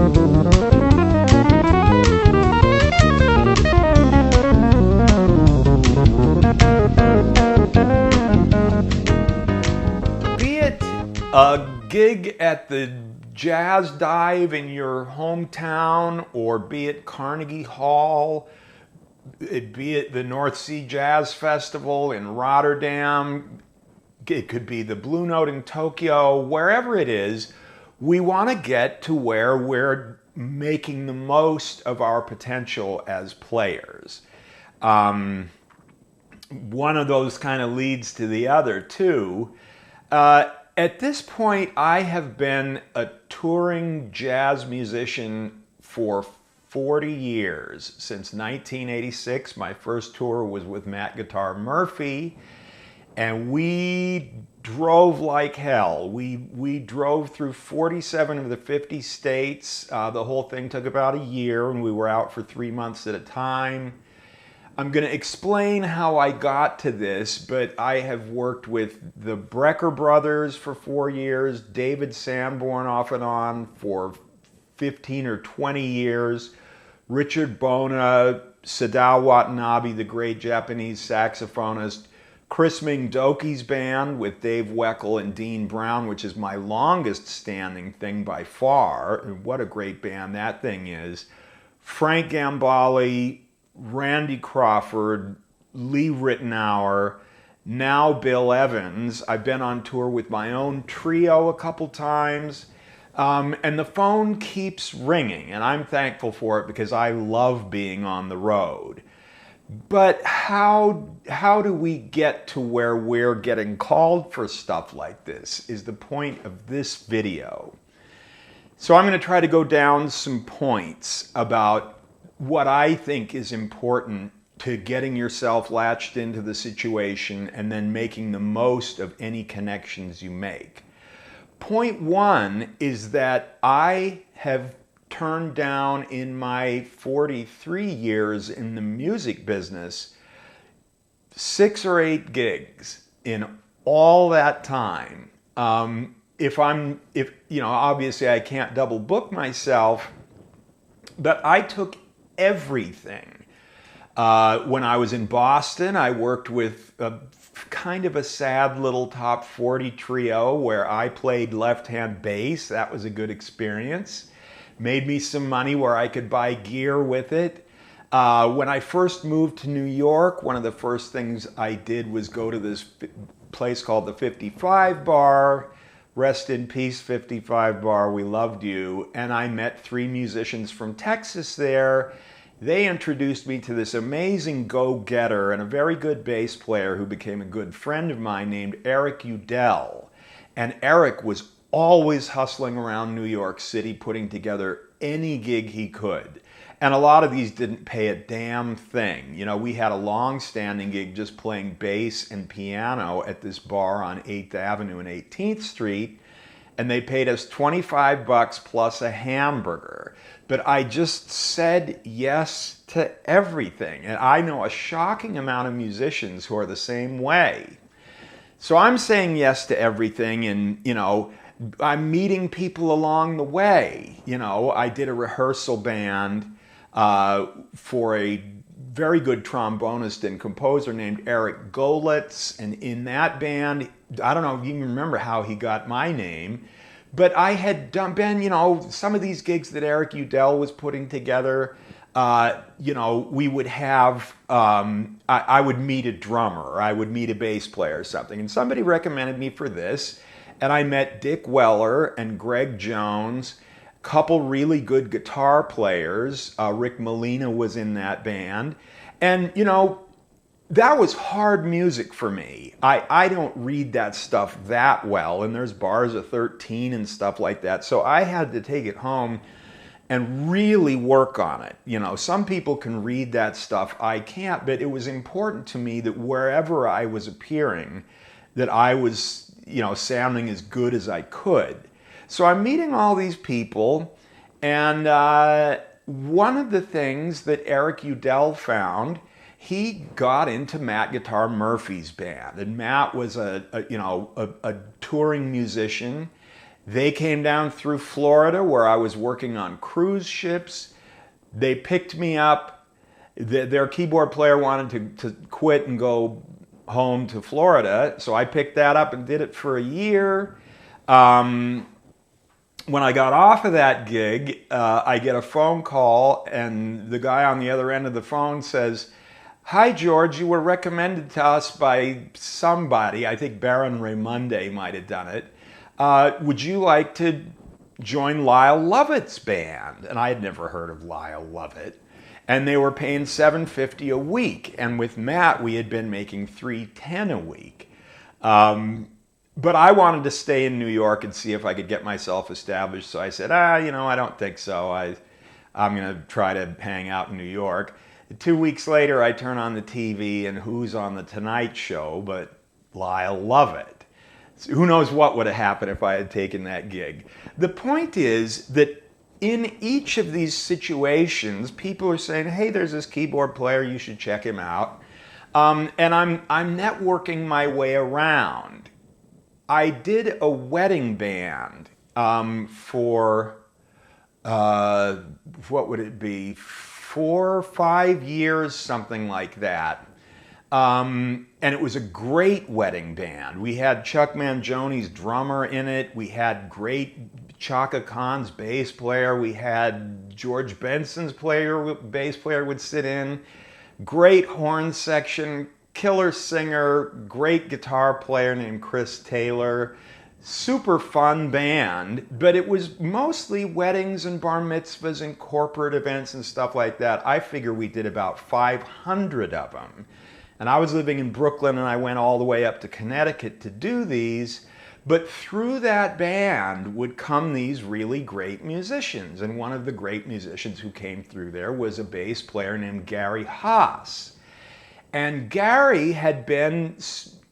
Be it a gig at the Jazz Dive in your hometown, or be it Carnegie Hall, be it the North Sea Jazz Festival in Rotterdam, it could be the Blue Note in Tokyo, wherever it is, we want to get to where we're making the most of our potential as players. One of those kind of leads to the other, too. At this point, I have been a touring jazz musician for 40 years. Since 1986, my first tour was with Matt Guitar Murphy, and we drove like hell. We drove through 47 of the 50 states. The whole thing took about a year, and we were out for 3 months at a time. I'm going to explain how I got to this, but I have worked with the Brecker brothers for 4 years, David Sanborn off and on for 15 or 20 years, Richard Bona, Sadao Watanabe, the great Japanese saxophonist, Chris Mingdoki's band with Dave Weckl and Dean Brown, which is my longest standing thing by far. And what a great band that thing is. Frank Gambale, Randy Crawford, Lee Ritenour, now Bill Evans. I've been on tour with my own trio a couple times. And the phone keeps ringing, and I'm thankful for it because I love being on the road. But how do we get to where we're getting called for stuff like this is the point of this video. So I'm going to try to go down some points about what I think is important to getting yourself latched into the situation and then making the most of any connections you make. Point one is that I have turned down in my 43 years in the music business 6 or 8 gigs in all that time. If obviously I can't double book myself, but I took everything. When I was in Boston, I worked with kind of a sad little top 40 trio where I played left-hand bass. That was a good experience. Made me some money where I could buy gear with it. When I first moved to New York, one of the first things I did was go to this place called the 55 Bar. Rest in peace, 55 Bar, we loved you. And I met 3 musicians from Texas there. They introduced me to this amazing go-getter and a very good bass player who became a good friend of mine named Eric Udell. And Eric was always hustling around New York City, putting together any gig he could. And a lot of these didn't pay a damn thing. You know, we had a long-standing gig just playing bass and piano at this bar on 8th Avenue and 18th Street, and they paid us $25 plus a hamburger. But I just said yes to everything. And I know a shocking amount of musicians who are the same way. So I'm saying yes to everything, and, I'm meeting people along the way. I did a rehearsal band for a very good trombonist and composer named Eric Golitz. And in that band, I don't know if you even remember how he got my name, but I had been, some of these gigs that Eric Udell was putting together, we would have, I would meet a drummer, I would meet a bass player or something. And somebody recommended me for this. And I met Dick Weller and Greg Jones, a couple really good guitar players. Rick Molina was in that band. And, that was hard music for me. I don't read that stuff that well, and there's bars of 13 and stuff like that. So I had to take it home and really work on it. Some people can read that stuff. I can't, but it was important to me that wherever I was appearing, that I was, sounding as good as I could. So I'm meeting all these people, and one of the things that Eric Udell found, he got into Matt Guitar Murphy's band, and Matt was a touring musician, They came down through Florida where I was working on cruise ships. They picked me up. Their keyboard player wanted to quit and go home to Florida, so I picked that up and did it for a year. When I got off of that gig, I get a phone call, and the guy on the other end of the phone says, "Hi, George, you were recommended to us by somebody. I think Baron Raymonde might have done it. Would you like to join Lyle Lovett's band?" And I had never heard of Lyle Lovett. And they were paying $750 a week. And with Matt, we had been making $310 a week. But I wanted to stay in New York and see if I could get myself established. So I said, I don't think so. I'm going to try to hang out in New York. 2 weeks later, I turn on the TV, and who's on The Tonight Show but Lyle Lovett? So who knows what would have happened if I had taken that gig. The point is that in each of these situations, people are saying, hey, there's this keyboard player, you should check him out. And I'm networking my way around. I did a wedding band for, what would it be, 4 or 5 years, something like that. And it was a great wedding band. We had Chuck Mangioni's drummer in it. We had great Chaka Khan's bass player. We had George Benson's bass player would sit in. Great horn section, killer singer, great guitar player named Chris Taylor. Super fun band, but it was mostly weddings and bar mitzvahs and corporate events and stuff like that. I figure we did about 500 of them. And I was living in Brooklyn, and I went all the way up to Connecticut to do these. But through that band would come these really great musicians. And one of the great musicians who came through there was a bass player named Gary Haas. And Gary had been,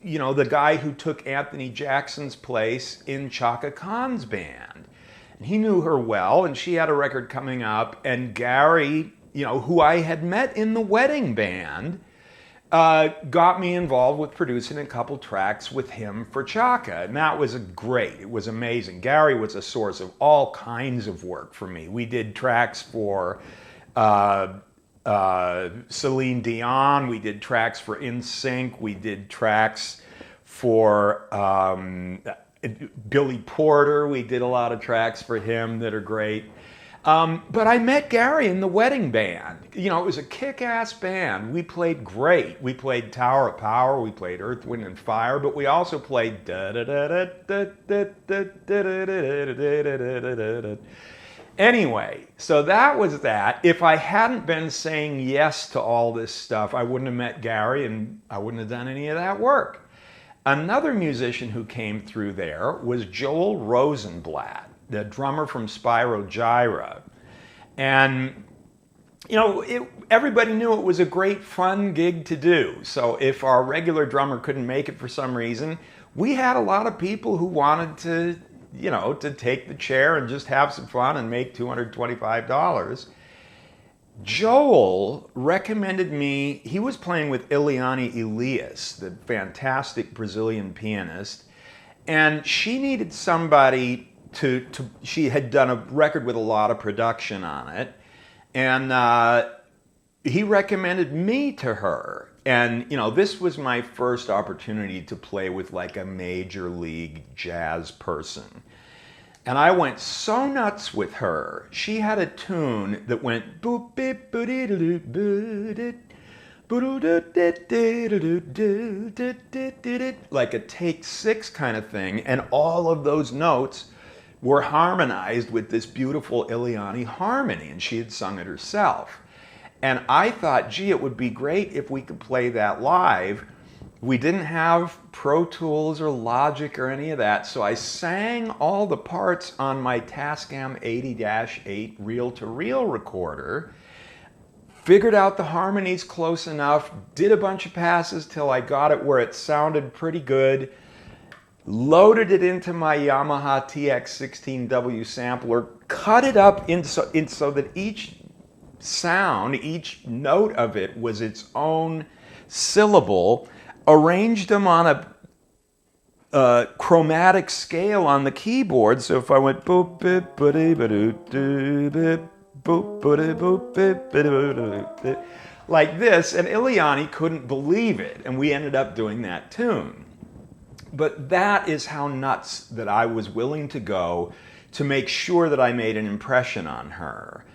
the guy who took Anthony Jackson's place in Chaka Khan's band. And he knew her well, and she had a record coming up. And Gary, who I had met in the wedding band, got me involved with producing a couple tracks with him for Chaka. And that was great. It was amazing. Gary was a source of all kinds of work for me. We did tracks for Celine Dion. We did tracks for NSYNC. We did tracks for Billy Porter. We did a lot of tracks for him that are great. But I met Gary in the wedding band. It was a kick-ass band. We played great. We played Tower of Power. We played Earth, Wind, and Fire. But we also played Anyway, so that was that. If I hadn't been saying yes to all this stuff, I wouldn't have met Gary, and I wouldn't have done any of that work. Another musician who came through there was Joel Rosenblatt, the drummer from Spyro Gyra. And, everybody knew it was a great fun gig to do. So if our regular drummer couldn't make it for some reason, we had a lot of people who wanted to, to take the chair and just have some fun and make $225. Joel recommended me, he was playing with Ileana Elias, the fantastic Brazilian pianist, and she needed somebody she had done a record with a lot of production on it, and he recommended me to her. And, this was my first opportunity to play with like a major league jazz person. And I went so nuts with her. She had a tune that went boop beep boodie doo boo like a take 6 kind of thing, and all of those notes were harmonized with this beautiful Ileana harmony, and she had sung it herself. And I thought, gee, it would be great if we could play that live. We didn't have Pro Tools or Logic or any of that, so I sang all the parts on my Tascam 80-8 reel-to-reel recorder, figured out the harmonies close enough, did a bunch of passes till I got it where it sounded pretty good, loaded it into my Yamaha TX16W sampler, cut it up so that each sound, each note of it was its own syllable, arranged them on chromatic scale on the keyboard. So if I went boop bip buddy doo bip boop buddy boop bip like this, and Iliani couldn't believe it, and we ended up doing that tune. But that is how nuts that I was willing to go to make sure that I made an impression on her.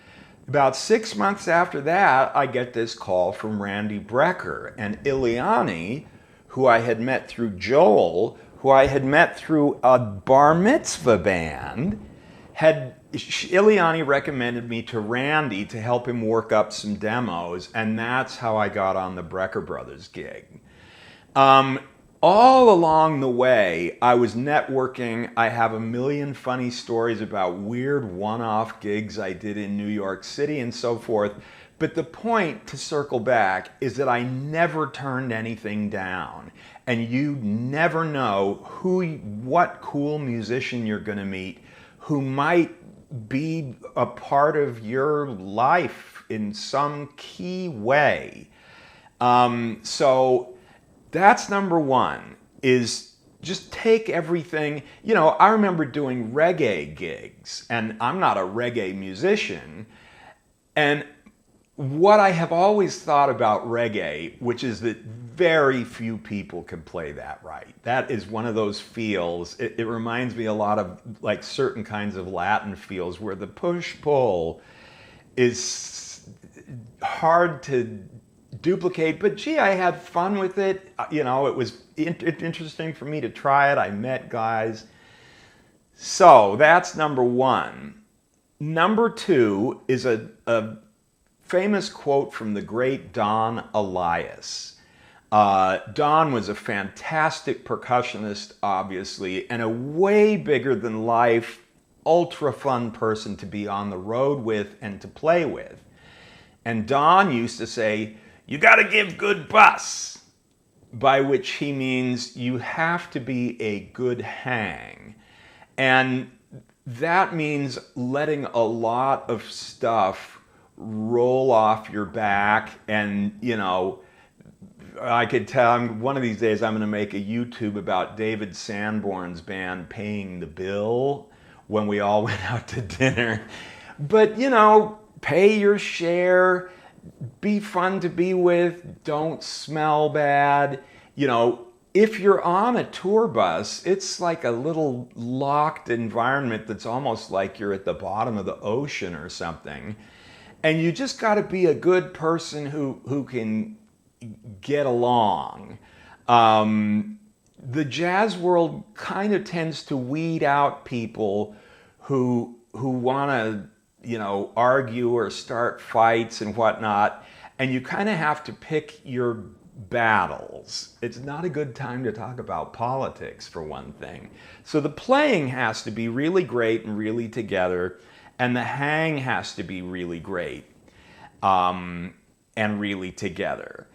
About 6 months after that, I get this call from Randy Brecker, and Iliani, who I had met through Joel, who I had met through a bar mitzvah band, Iliani recommended me to Randy to help him work up some demos, and that's how I got on the Brecker Brothers gig. All along the way, I was networking. I have a million funny stories about weird one-off gigs I did in New York City and so forth. But the point, to circle back, is that I never turned anything down. And you never know what cool musician you're going to meet who might be a part of your life in some key way. So that's number one, is just take everything. You know, I remember doing reggae gigs, and I'm not a reggae musician. And what I have always thought about reggae, which is that very few people can play that right. That is one of those feels. It reminds me a lot of like certain kinds of Latin feels where the push-pull is hard to duplicate, but gee, I had fun with it. You know, it was interesting for me to try it. I met guys. So that's number one. Number two is a famous quote from the great Don Elias. Don was a fantastic percussionist, obviously, and a way bigger than life, ultra fun person to be on the road with and to play with. And Don used to say, "You got to give good bus," by which he means you have to be a good hang. And that means letting a lot of stuff roll off your back. And, you know, I could tell one of these days I'm going to make a YouTube about David Sanborn's band paying the bill when we all went out to dinner. But, you know, pay your share. Be fun to be with, don't smell bad. You know, if you're on a tour bus, it's like a little locked environment that's almost like you're at the bottom of the ocean or something. And you just got to be a good person who can get along. The jazz world kind of tends to weed out people who want to, you know, argue or start fights and whatnot, and you kind of have to pick your battles. It's not a good time to talk about politics, for one thing. So the playing has to be really great and really together, and the hang has to be really great and really together.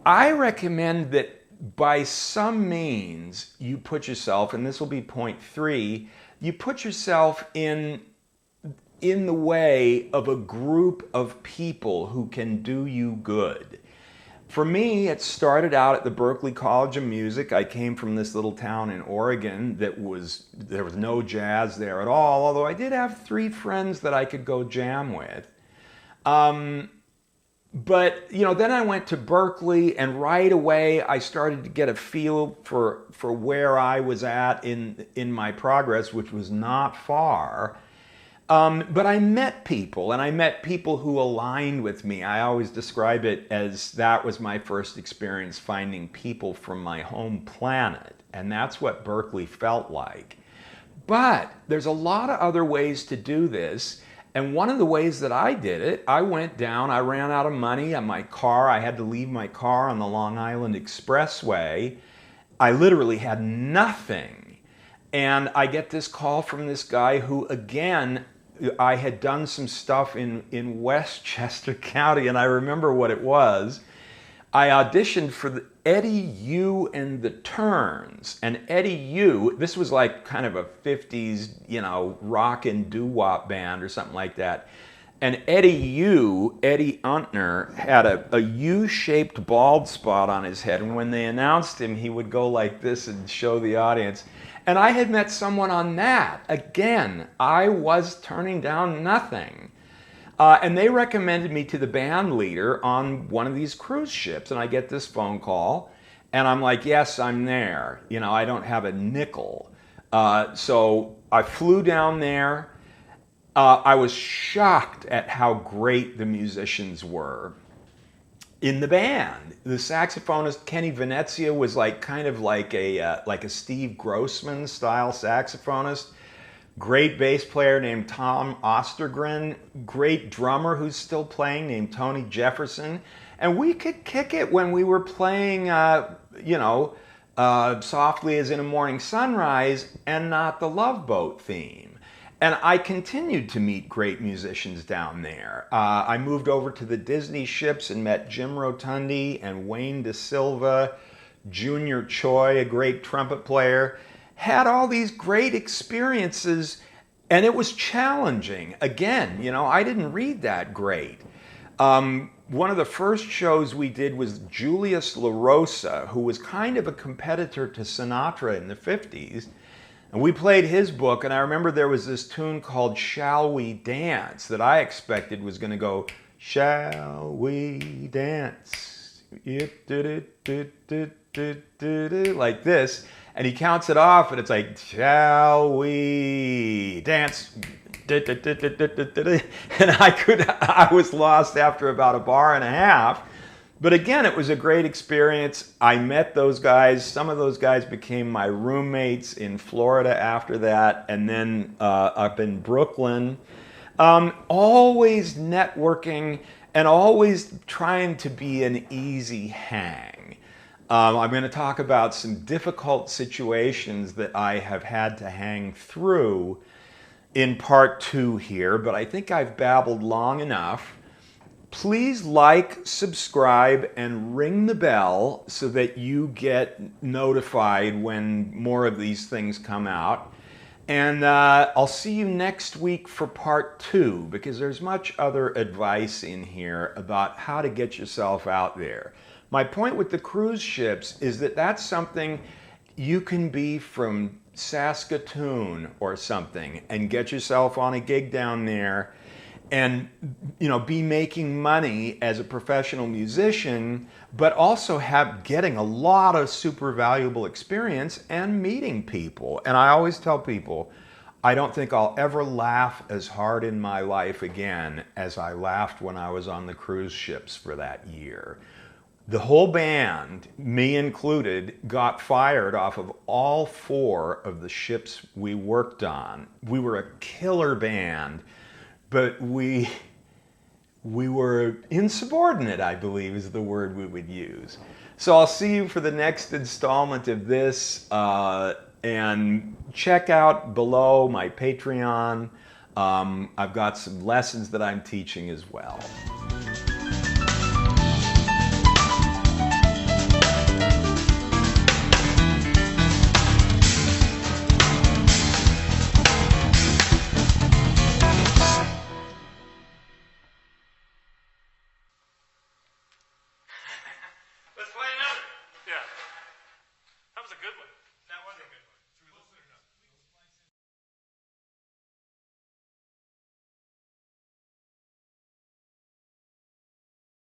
I recommend that by some means you put yourself, and this will be point 3, you put yourself in the way of a group of people who can do you good. For me, it started out at the Berklee College of Music. I came from this little town in Oregon there was no jazz there at all, although I did have 3 friends that I could go jam with. But, you know, then I went to Berklee, and right away I started to get a feel for where I was at in my progress, which was not far. But I met people, and I met people who aligned with me. I always describe it as that was my first experience finding people from my home planet, and that's what Berklee felt like. But there's a lot of other ways to do this, and one of the ways that I did it, I went down, I ran out of money on my car. I had to leave my car on the Long Island Expressway. I literally had nothing. And I get this call from this guy who, again, I had done some stuff in Westchester County, and I remember what it was. I auditioned for Eddie U and the Turns. And Eddie U, this was like kind of a 50s, you know, rock and doo-wop band or something like that. And Eddie Untner, had a U-shaped bald spot on his head. And when they announced him, he would go like this and show the audience. And I had met someone on that. Again, I was turning down nothing. And they recommended me to the band leader on one of these cruise ships. And I get this phone call. And I'm like, yes, I'm there. You know, I don't have a nickel. So I flew down there. I was shocked at how great the musicians were in the band. The saxophonist Kenny Venezia was like kind of like a Steve Grossman style saxophonist. Great bass player named Tom Ostergren. Great drummer who's still playing named Tony Jefferson. And we could kick it when we were playing, Softly as in a Morning Sunrise and not the Love Boat theme. And I continued to meet great musicians down there. I moved over to the Disney ships and met Jim Rotundi and Wayne Da Silva, Junior Choi, a great trumpet player. Had all these great experiences, and it was challenging. Again, you know, I didn't read that great. One of the first shows we did was Julius LaRosa, who was kind of a competitor to Sinatra in the 50s. And we played his book, and I remember there was this tune called Shall We Dance that I expected was going to go, Shall we dance? Like this. And he counts it off, and it's like, Shall we dance? And I was lost after about a bar and a half. But again, it was a great experience. I met those guys. Some of those guys became my roommates in Florida after that, and then up in Brooklyn. Always networking and always trying to be an easy hang. I'm going to talk about some difficult situations that I have had to hang through in part 2 here, but I think I've babbled long enough. Please like, subscribe, and ring the bell so that you get notified when more of these things come out. And I'll see you next week for part 2, because there's much other advice in here about how to get yourself out there. My point with the cruise ships is that that's something you can be from Saskatoon or something and get yourself on a gig down there and, you know, be making money as a professional musician, but also getting a lot of super valuable experience and meeting people. And I always tell people, I don't think I'll ever laugh as hard in my life again as I laughed when I was on the cruise ships for that year. The whole band, me included, got fired off of all 4 of the ships we worked on. We were a killer band. But we were insubordinate, I believe, is the word we would use. So I'll see you for the next installment of this. And check out below my Patreon. I've got some lessons that I'm teaching as well. Let's play another. Yeah. That was a good one. That was a good one.